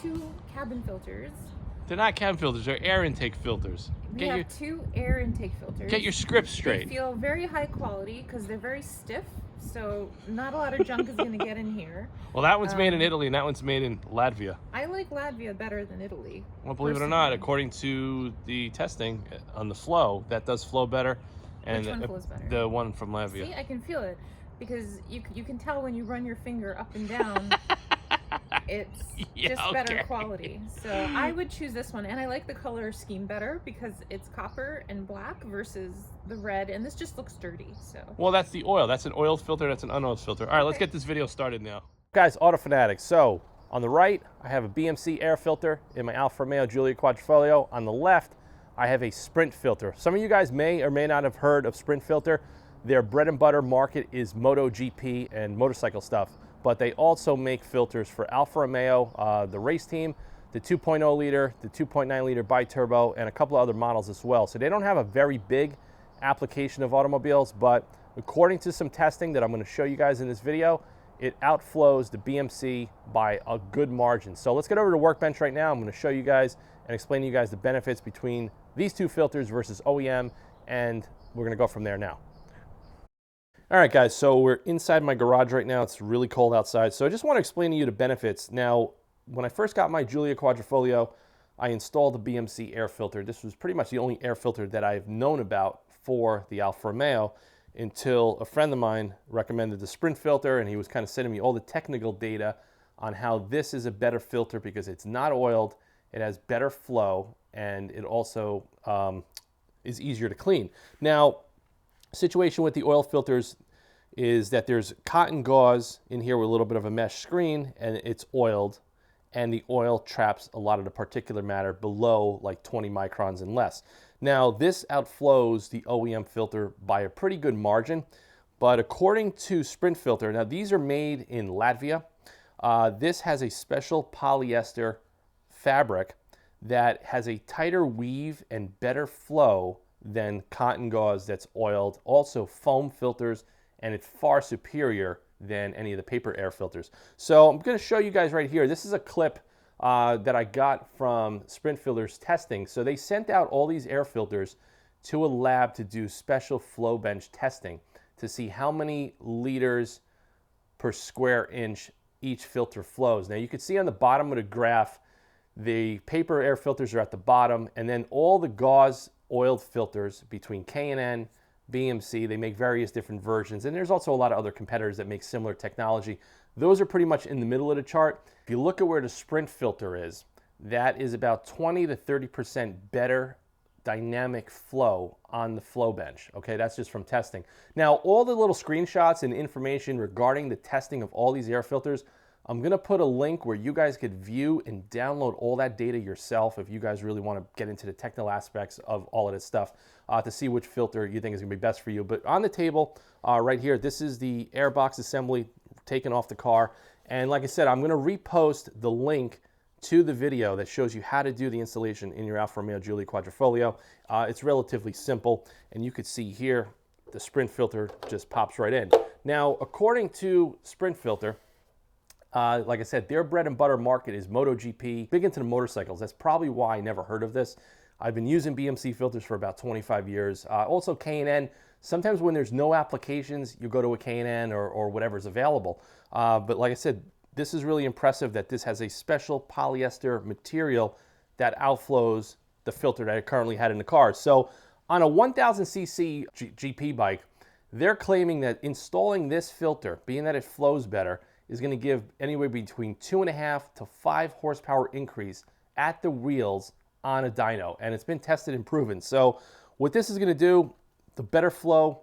two cabin filters. They're not cabin filters, they're air intake filters. We have two air intake filters. Get your script straight. They feel very high quality because they're very stiff, so not a lot of junk is going to get in here. Well, that one's made in Italy and that one's made in Latvia. I like Latvia better than Italy. Well, believe it or not, according to the testing on the flow, that does flow better. And which one flows better? The one from Latvia. See, I can feel it because you can tell when you run your finger up and down. It's just better quality. So I would choose this one, and I like the color scheme better because it's copper and black versus the red, and this just looks dirty. So well, that's the oil. That's an oiled filter, that's an unoiled filter. All right, let's get this video started now. Guys, autofanatic. So on the right, I have a BMC air filter in my Alfaromeogiuliaquadrifoglio. On the left, I have a sprint filter. Some of you guys may or may not have heard of sprint filter. Their bread and butter market is MotoGP and motorcycle stuff, but they also make filters for Alfa Romeo, the race team, the 2.0 liter, the 2.9 liter bi-turbo, and a couple of other models as well. So they don't have a very big application of automobiles, but according to some testing that I'm going to show you guys in this video, it outflows the BMC by a good margin. So let's get over to the workbench right now. I'm going to show you guys and explain to you guys the benefits between these two filters versus OEM, and we're going to go from there now. All right, guys, so we're inside my garage right now. It's really cold outside, so I just want to explain to you the benefits. Now, when I first got my Giuliaquadrifoglio, I installed the BMC air filter. This was pretty much the only air filter that I've known about for the Alfa Romeo until a friend of mine recommended the sprint filter, and he was kind of sending me all the technical data on how this is a better filter because it's not oiled, it has better flow, and it also is easier to clean. Now, situation with the oil filters is that there's cotton gauze in here with a little bit of a mesh screen, and it's oiled, and the oil traps a lot of the particulate matter below like 20 microns and less. Now, this outflows the OEM filter by a pretty good margin, but according to Sprint Filter, now these are made in Latvia. This has a special polyester fabric that has a tighter weave and better flow than cotton gauze that's oiled, also foam filters, and it's far superior than any of the paper air filters. So I'm going to show you guys right here. This is a clip that I got from Sprint Filter's testing. So they sent out all these air filters to a lab to do special flow bench testing to see how many liters per square inch each filter flows. Now you can see on the bottom of the graph, the paper air filters are at the bottom, and then all the gauze oiled filters between K&N, BMC, they make various different versions, and there's also a lot of other competitors that make similar technology. Those are pretty much in the middle of the chart. If you look at where the sprint filter is, that is about 20 to 30% better dynamic flow on the flow bench. Okay, that's just from testing. Now, all the little screenshots and information regarding the testing of all these air filters, I'm gonna put a link where you guys could view and download all that data yourself if you guys really wanna get into the technical aspects of all of this stuff to see which filter you think is gonna be best for you. But on the table right here, this is the airbox assembly taken off the car. And like I said, I'm gonna repost the link to the video that shows you how to do the installation in your Alfaromeogiuliaquadrifoglio. It's relatively simple, and you could see here, the sprint filter just pops right in. Now, according to Sprint Filter, like I said, their bread and butter market is MotoGP, big into the motorcycles. That's probably why I never heard of this. I've been using BMC filters for about 25 years. Also K&N, sometimes when there's no applications, you go to a K&N or whatever's available. But like I said, this is really impressive that this has a special polyester material that outflows the filter that I currently had in the car. So on a 1000cc GP bike, they're claiming that installing this filter, being that it flows better, is going to give anywhere between 2.5 to 5 horsepower increase at the wheels on a dyno, and it's been tested and proven. So what this is going to do, the better flow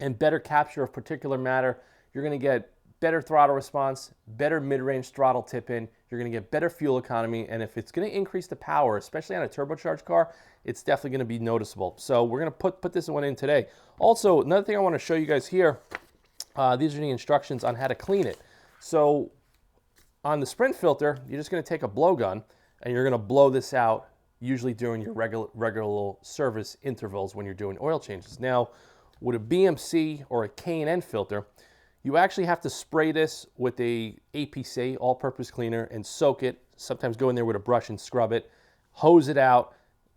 and better capture of particulate matter, you're going to get better throttle response, better mid-range throttle tip-in, you're going to get better fuel economy, and if it's going to increase the power, especially on a turbocharged car, it's definitely going to be noticeable. So we're going to put this one in today. Also, another thing I want to show you guys here, these are the instructions on how to clean it. So on the sprint filter, you're just going to take a blowgun and you're going to blow this out, usually during your regular service intervals when you're doing oil changes. Now, with a BMC or a K&N filter, you actually have to spray this with a APC, all-purpose cleaner, and soak it sometimes go in there with a brush and scrub it, hose it out.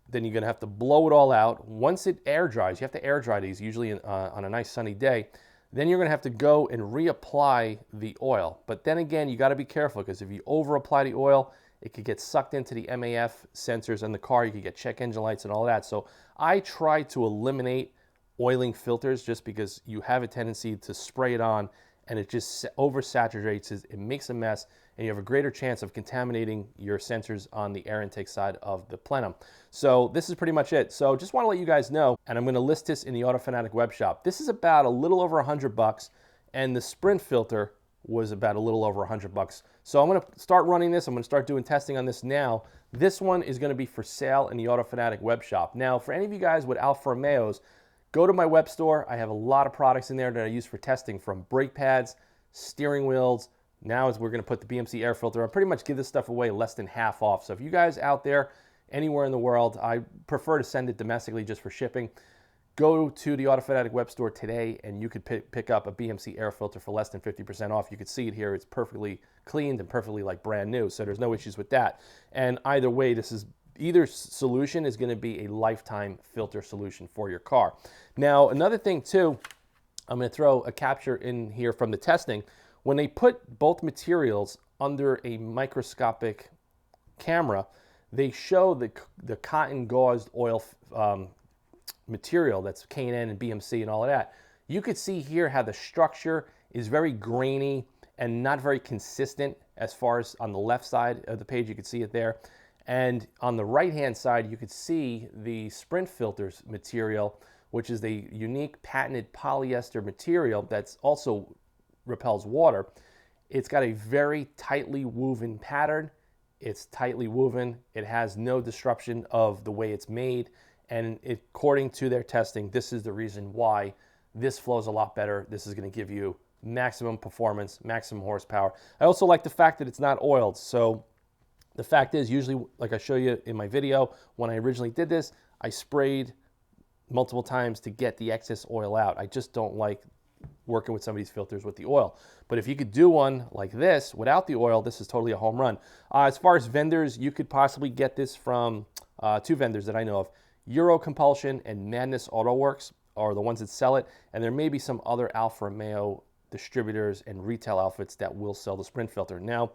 Then you're going to have to blow it all out. Once it air dries, you have to air dry these usually on a nice sunny day. Then you're going to have to go and reapply the oil. But then again, you got to be careful, because if you over apply the oil, it could get sucked into the MAF sensors in the car. You could get check engine lights and all that. So I try to eliminate oiling filters, just because you have a tendency to spray it on and it just oversaturates it. It makes a mess, and you have a greater chance of contaminating your sensors on the air intake side of the plenum. So this is pretty much it. So just want to let you guys know, and I'm going to list this in the Autofanatic web shop. This is about a little over $100, and the sprint filter was about a little over $100. So I'm going to start running this. I'm going to start doing testing on this now. This one is going to be for sale in the Autofanatic web shop. Now, for any of you guys with Alfa Romeos, go to my web store. I have a lot of products in there that I use for testing, from brake pads, steering wheels. Now as we're going to put the BMC air filter, I pretty much give this stuff away less than half off. So if you guys out there anywhere in the world, I prefer to send it domestically just for shipping. Go to the Autofanatic web store today and you could pick up a BMC air filter for less than 50% off. You can see it here. It's perfectly cleaned and perfectly like brand new. So there's no issues with that. And either way, either solution is going to be a lifetime filter solution for your car. Now, another thing too, I'm going to throw a capture in here from the testing. When they put both materials under a microscopic camera, they show the cotton gauzed oil material, that's K&N and BMC and all of that. You could see here how the structure is very grainy and not very consistent. As far as on the left side of the page, you could see it there. And on the right-hand side, you could see the sprint filters material, which is the unique patented polyester material that's also repels water. It's got a very tightly woven pattern. It's tightly woven. It has no disruption of the way it's made. And according to their testing, this is the reason why this flows a lot better. This is going to give you maximum performance, maximum horsepower. I also like the fact that it's not oiled. So the fact is, usually, like I show you in my video, when I originally did this, I sprayed multiple times to get the excess oil out. I just don't like working with some of these filters with the oil. But if you could do one like this without the oil, this is totally a home run. As far as vendors, you could possibly get this from two vendors that I know of. Eurocompulsion and Madness Autowerks are the ones that sell it, and there may be some other Alfa Romeo distributors and retail outfits that will sell the sprint filter. Now,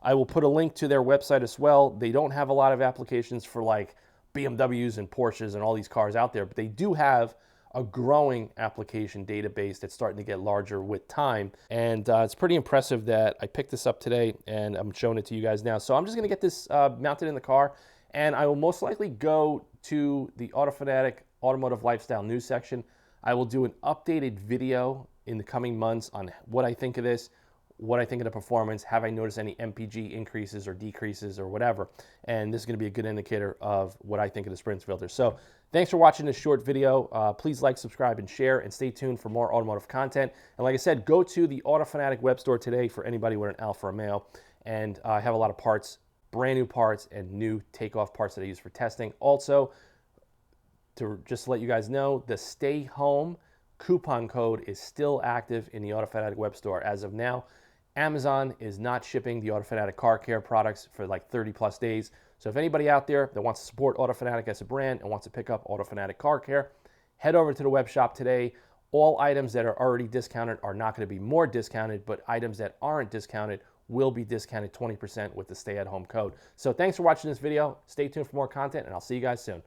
I will put a link to their website as well. They don't have a lot of applications for like BMWs and Porsches and all these cars out there, but they do have a growing application database that's starting to get larger with time. And it's pretty impressive that I picked this up today and I'm showing it to you guys now. So I'm just gonna get this mounted in the car, and I will most likely go to the Autofanatic Automotive Lifestyle News section. I will do an updated video in the coming months on what I think of this, what I think of the performance, have I noticed any MPG increases or decreases or whatever. And this is going to be a good indicator of what I think of the sprint filter. So thanks for watching this short video. Please like, subscribe, and share, and stay tuned for more automotive content. And like I said, go to the Autofanatic web store today for anybody with an Alfa Romeo. And I have a lot of parts, brand new parts and new takeoff parts that I use for testing. Also, to just let you guys know, the Stay Home coupon code is still active in the Autofanatic web store as of now. Amazon is not shipping the Autofanatic car care products for like 30 plus days. So if anybody out there that wants to support Autofanatic as a brand and wants to pick up Autofanatic car care, head over to the web shop today. All items that are already discounted are not going to be more discounted, but items that aren't discounted will be discounted 20% with the stay-at-home code. So thanks for watching this video. Stay tuned for more content, and I'll see you guys soon.